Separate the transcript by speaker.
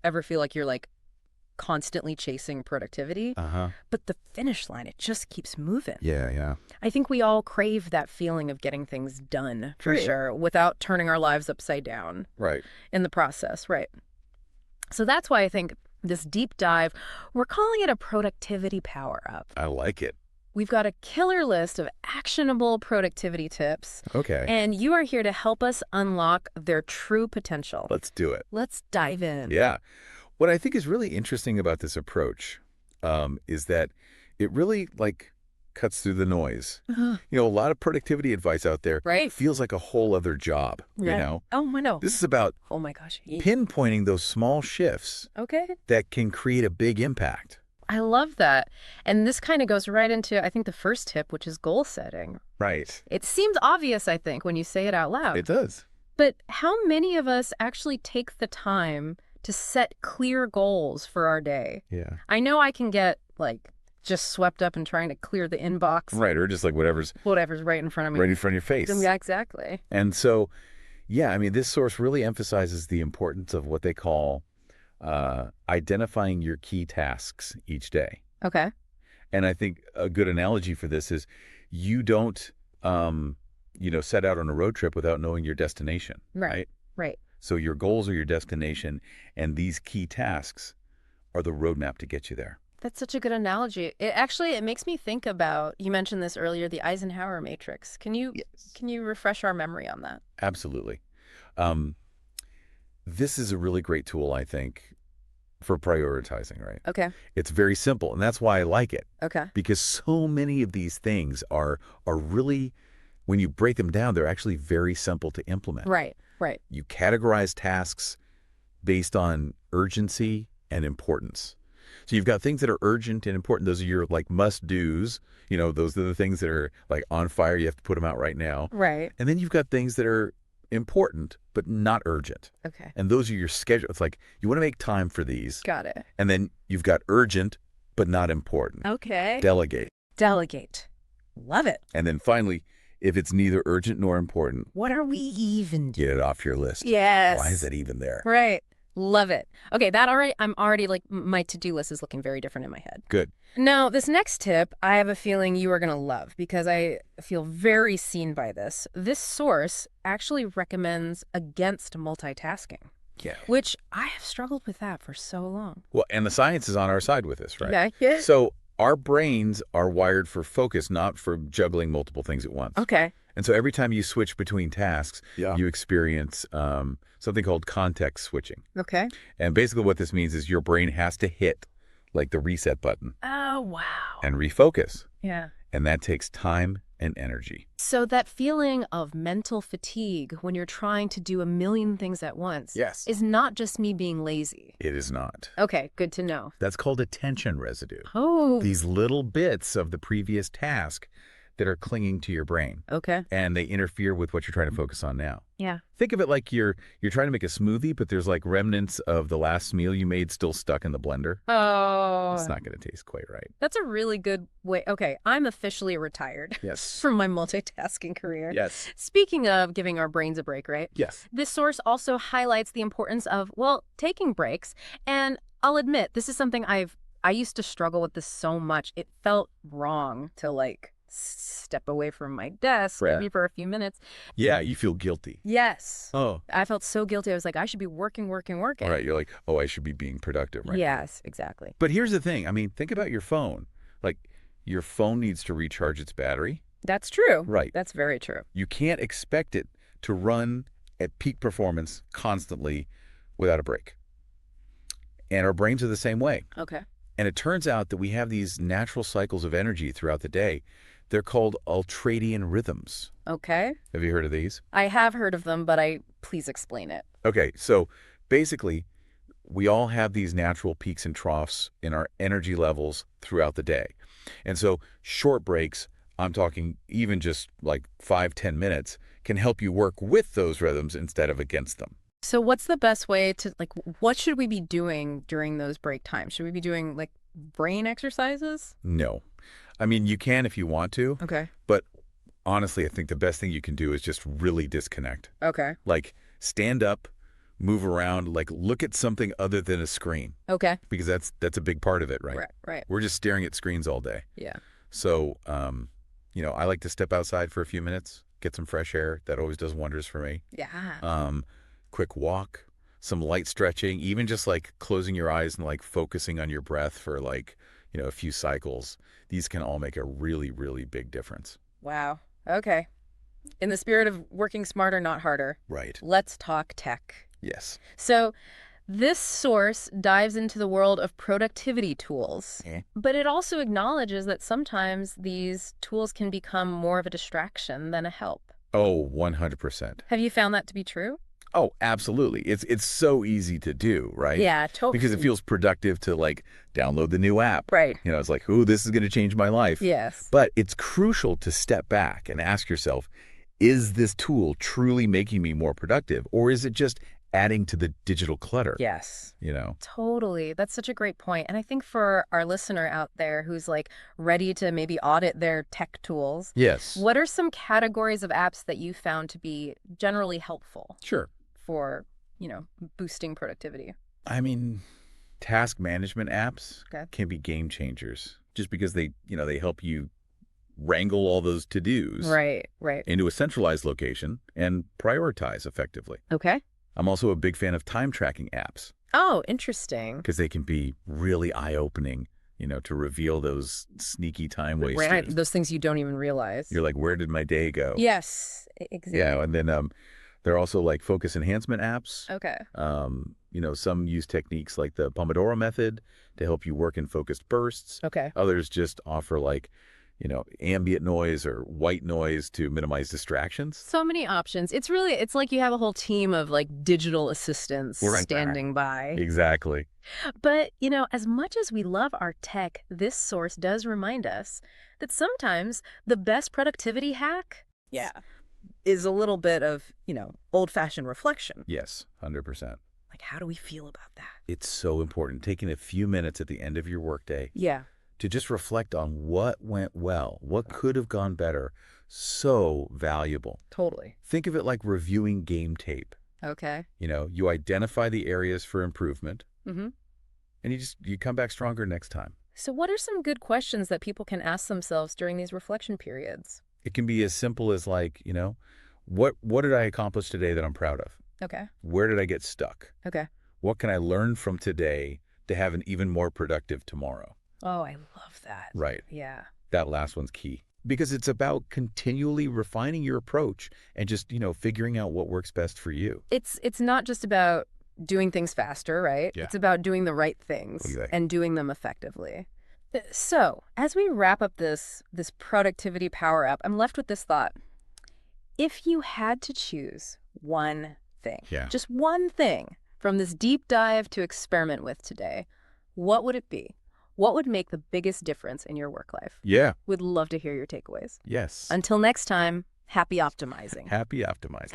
Speaker 1: ever feel like you're like constantly chasing productivity?
Speaker 2: Uh-huh.
Speaker 1: But the finish line, it just keeps moving.
Speaker 2: Yeah, yeah.
Speaker 1: I think we all crave that feeling of getting things done, for
Speaker 2: Right.
Speaker 1: sure, without turning our lives upside down
Speaker 2: Right.
Speaker 1: in the process, right? So that's why I think this deep dive, we're calling it a productivity power-up.
Speaker 2: I like it.
Speaker 1: We've got a killer list of actionable productivity tips,
Speaker 2: Okay.
Speaker 1: and you are here to help us unlock their true potential.
Speaker 2: Let's do it.
Speaker 1: Let's dive in.
Speaker 2: Yeah. What I think is really interesting about this approach is that it really, like, cuts through the noise.
Speaker 1: Uh-huh.
Speaker 2: A lot of productivity advice out there
Speaker 1: Right.
Speaker 2: feels like a whole other job, you
Speaker 1: Yeah.
Speaker 2: know?
Speaker 1: Oh, I know.
Speaker 2: This is about
Speaker 1: Oh my gosh.
Speaker 2: pinpointing those small shifts
Speaker 1: Okay.
Speaker 2: that can create a big impact.
Speaker 1: I love that. And this kind of goes right into, I think, the first tip, which is goal setting.
Speaker 2: Right.
Speaker 1: It seems obvious, I think, when you say it out loud.
Speaker 2: It does.
Speaker 1: But how many of us actually take the time to set clear goals for our day?
Speaker 2: Yeah.
Speaker 1: I know I can get, like, just swept up in trying to clear the inbox.
Speaker 2: Right. Or just like whatever's
Speaker 1: Whatever's right in front of me.
Speaker 2: right in front of your face.
Speaker 1: Yeah, exactly.
Speaker 2: And so, yeah, I mean, this source really emphasizes the importance of what they call identifying your key tasks each day.
Speaker 1: Okay.
Speaker 2: And I think a good analogy for this is you don't, set out on a road trip without knowing your destination.
Speaker 1: Right. Right.
Speaker 2: So your goals are your destination, and these key tasks are the roadmap to get you there.
Speaker 1: That's such a good analogy. It makes me think about, you mentioned this earlier, the Eisenhower matrix. Can you refresh our memory on that?
Speaker 2: Absolutely. This is a really great tool, I think, for prioritizing, right?
Speaker 1: Okay.
Speaker 2: It's very simple, and that's why I like it.
Speaker 1: Okay.
Speaker 2: Because so many of these things are really, when you break them down, they're actually very simple to implement.
Speaker 1: Right. Right.
Speaker 2: You categorize tasks based on urgency and importance. So you've got things that are urgent and important. Those are your like must-dos. Those are the things that are like on fire. You have to put them out right now.
Speaker 1: Right.
Speaker 2: And then you've got things that are important but not urgent.
Speaker 1: Okay.
Speaker 2: And those are your schedule. It's like you want to make time for these.
Speaker 1: Got it.
Speaker 2: And then you've got urgent but not important.
Speaker 1: Okay.
Speaker 2: Delegate.
Speaker 1: Delegate. Love it.
Speaker 2: And then finally, if it's neither urgent nor important,
Speaker 1: What are we even doing?
Speaker 2: get it off your list.
Speaker 1: Yes.
Speaker 2: Why is that even there?
Speaker 1: Right. Love it. Okay, I'm already like, my to-do list is looking very different in my head.
Speaker 2: Good.
Speaker 1: Now, this next tip, I have a feeling you are going to love because I feel very seen by this. This source actually recommends against multitasking,
Speaker 2: Yeah.
Speaker 1: which I have struggled with that for so long.
Speaker 2: Well, and the science is on our side with this, right?
Speaker 1: Yeah.
Speaker 2: So our brains are wired for focus, not for juggling multiple things at once.
Speaker 1: Okay.
Speaker 2: And so every time you switch between tasks, you experience something called context switching.
Speaker 1: Okay.
Speaker 2: And basically what this means is your brain has to hit like the reset button
Speaker 1: Oh, wow.
Speaker 2: and refocus.
Speaker 1: Yeah.
Speaker 2: And that takes time and energy.
Speaker 1: So that feeling of mental fatigue when you're trying to do a million things at once
Speaker 2: Yes.
Speaker 1: is not just me being lazy.
Speaker 2: It is not.
Speaker 1: Okay, good to know.
Speaker 2: That's called attention residue.
Speaker 1: Oh.
Speaker 2: These little bits of the previous task that are clinging to your brain.
Speaker 1: Okay.
Speaker 2: And they interfere with what you're trying to focus on now.
Speaker 1: Yeah.
Speaker 2: Think of it like you're trying to make a smoothie, but there's like remnants of the last meal you made still stuck in the blender.
Speaker 1: Oh.
Speaker 2: It's not going to taste quite right.
Speaker 1: That's a really good way. Okay, I'm officially retired
Speaker 2: Yes.
Speaker 1: from my multitasking career.
Speaker 2: Yes.
Speaker 1: Speaking of giving our brains a break, right?
Speaker 2: Yes.
Speaker 1: This source also highlights the importance of, well, taking breaks. And I'll admit, this is something I used to struggle with this so much. It felt wrong to like step away from my desk maybe for a few minutes.
Speaker 2: Yeah, you feel guilty.
Speaker 1: Yes.
Speaker 2: Oh.
Speaker 1: I felt so guilty. I was like, I should be working.
Speaker 2: All right. You're like, oh, I should be being productive right now.
Speaker 1: Yes, exactly.
Speaker 2: But here's the thing. I mean, think about your phone. Like, your phone needs to recharge its battery.
Speaker 1: That's true.
Speaker 2: Right.
Speaker 1: That's very true.
Speaker 2: You can't expect it to run at peak performance constantly without a break. And our brains are the same way.
Speaker 1: Okay.
Speaker 2: And it turns out that we have these natural cycles of energy throughout the day. They're called ultradian rhythms.
Speaker 1: Okay.
Speaker 2: Have you heard of these?
Speaker 1: I have heard of them, but please explain it.
Speaker 2: Okay, so basically, we all have these natural peaks and troughs in our energy levels throughout the day. And so short breaks, I'm talking even just like 5-10 minutes, can help you work with those rhythms instead of against them.
Speaker 1: So what's the best way to, like, what should we be doing during those break times? Should we be doing, like, brain exercises?
Speaker 2: No. I mean, you can if you want to.
Speaker 1: Okay.
Speaker 2: But honestly, I think the best thing you can do is just really disconnect.
Speaker 1: Okay.
Speaker 2: Like, stand up, move around, like look at something other than a screen,
Speaker 1: Okay.
Speaker 2: because that's a big part of it, right?
Speaker 1: Right.
Speaker 2: We're just staring at screens all day.
Speaker 1: Yeah.
Speaker 2: So, I like to step outside for a few minutes, get some fresh air. That always does wonders for me.
Speaker 1: Yeah.
Speaker 2: Quick walk, some light stretching, even just like closing your eyes and like focusing on your breath for like, a few cycles. These can all make a really, really big difference.
Speaker 1: Wow. Okay. In the spirit of working smarter, not harder,
Speaker 2: Right.
Speaker 1: let's talk tech.
Speaker 2: Yes.
Speaker 1: So, this source dives into the world of productivity tools, but it also acknowledges that sometimes these tools can become more of a distraction than a help.
Speaker 2: Oh, 100%.
Speaker 1: Have you found that to be true?
Speaker 2: Oh, absolutely. It's so easy to do, right?
Speaker 1: Yeah, totally.
Speaker 2: Because it feels productive to like download the new app.
Speaker 1: Right.
Speaker 2: It's like, ooh, this is going to change my life.
Speaker 1: Yes.
Speaker 2: But it's crucial to step back and ask yourself, is this tool truly making me more productive, or is it just adding to the digital clutter?
Speaker 1: Yes.
Speaker 2: You know?
Speaker 1: Totally. That's such a great point. And I think for our listener out there who's like ready to maybe audit their tech tools,
Speaker 2: Yes.
Speaker 1: what are some categories of apps that you found to be generally helpful
Speaker 2: Sure.
Speaker 1: for, boosting productivity?
Speaker 2: I mean, task management apps
Speaker 1: Okay.
Speaker 2: can be game changers just because they help you wrangle all those to-dos
Speaker 1: Right.
Speaker 2: into a centralized location and prioritize effectively.
Speaker 1: Okay.
Speaker 2: I'm also a big fan of time tracking apps
Speaker 1: Oh, interesting.
Speaker 2: because they can be really eye-opening, to reveal those sneaky time wasters.
Speaker 1: Right. Those things you don't even realize.
Speaker 2: You're like, where did my day go?
Speaker 1: Yes, exactly.
Speaker 2: Yeah, and then there are also like focus enhancement apps.
Speaker 1: Okay.
Speaker 2: Some use techniques like the Pomodoro method to help you work in focused bursts.
Speaker 1: Okay.
Speaker 2: Others just offer like, ambient noise or white noise to minimize distractions.
Speaker 1: So many options. It's like you have a whole team of like digital assistants
Speaker 2: Right.
Speaker 1: standing by.
Speaker 2: Exactly.
Speaker 1: But, as much as we love our tech, this source does remind us that sometimes the best productivity hack is a little bit of, old-fashioned reflection.
Speaker 2: Yes, 100%.
Speaker 1: Like, how do we feel about that?
Speaker 2: It's so important, taking a few minutes at the end of your workday
Speaker 1: Yeah.
Speaker 2: to just reflect on what went well, what could have gone better. So valuable.
Speaker 1: Totally.
Speaker 2: Think of it like reviewing game tape.
Speaker 1: Okay.
Speaker 2: You identify the areas for improvement,
Speaker 1: Mm-hmm.
Speaker 2: and you come back stronger next time.
Speaker 1: So what are some good questions that people can ask themselves during these reflection periods?
Speaker 2: It can be as simple as like, what did I accomplish today that I'm proud of?
Speaker 1: Okay.
Speaker 2: Where did I get stuck?
Speaker 1: Okay.
Speaker 2: What can I learn from today to have an even more productive tomorrow?
Speaker 1: Oh, I love that.
Speaker 2: Right.
Speaker 1: Yeah.
Speaker 2: That last one's key because it's about continually refining your approach and just, figuring out what works best for you.
Speaker 1: It's not just about doing things faster, right?
Speaker 2: Yeah.
Speaker 1: It's about doing the right things
Speaker 2: Exactly.
Speaker 1: and doing them effectively. So, as we wrap up this productivity power up, I'm left with this thought. If you had to choose one thing, just one thing from this deep dive to experiment with today, what would it be? What would make the biggest difference in your work life?
Speaker 2: Yeah.
Speaker 1: Would love to hear your takeaways.
Speaker 2: Yes.
Speaker 1: Until next time, happy optimizing.
Speaker 2: Happy optimizing.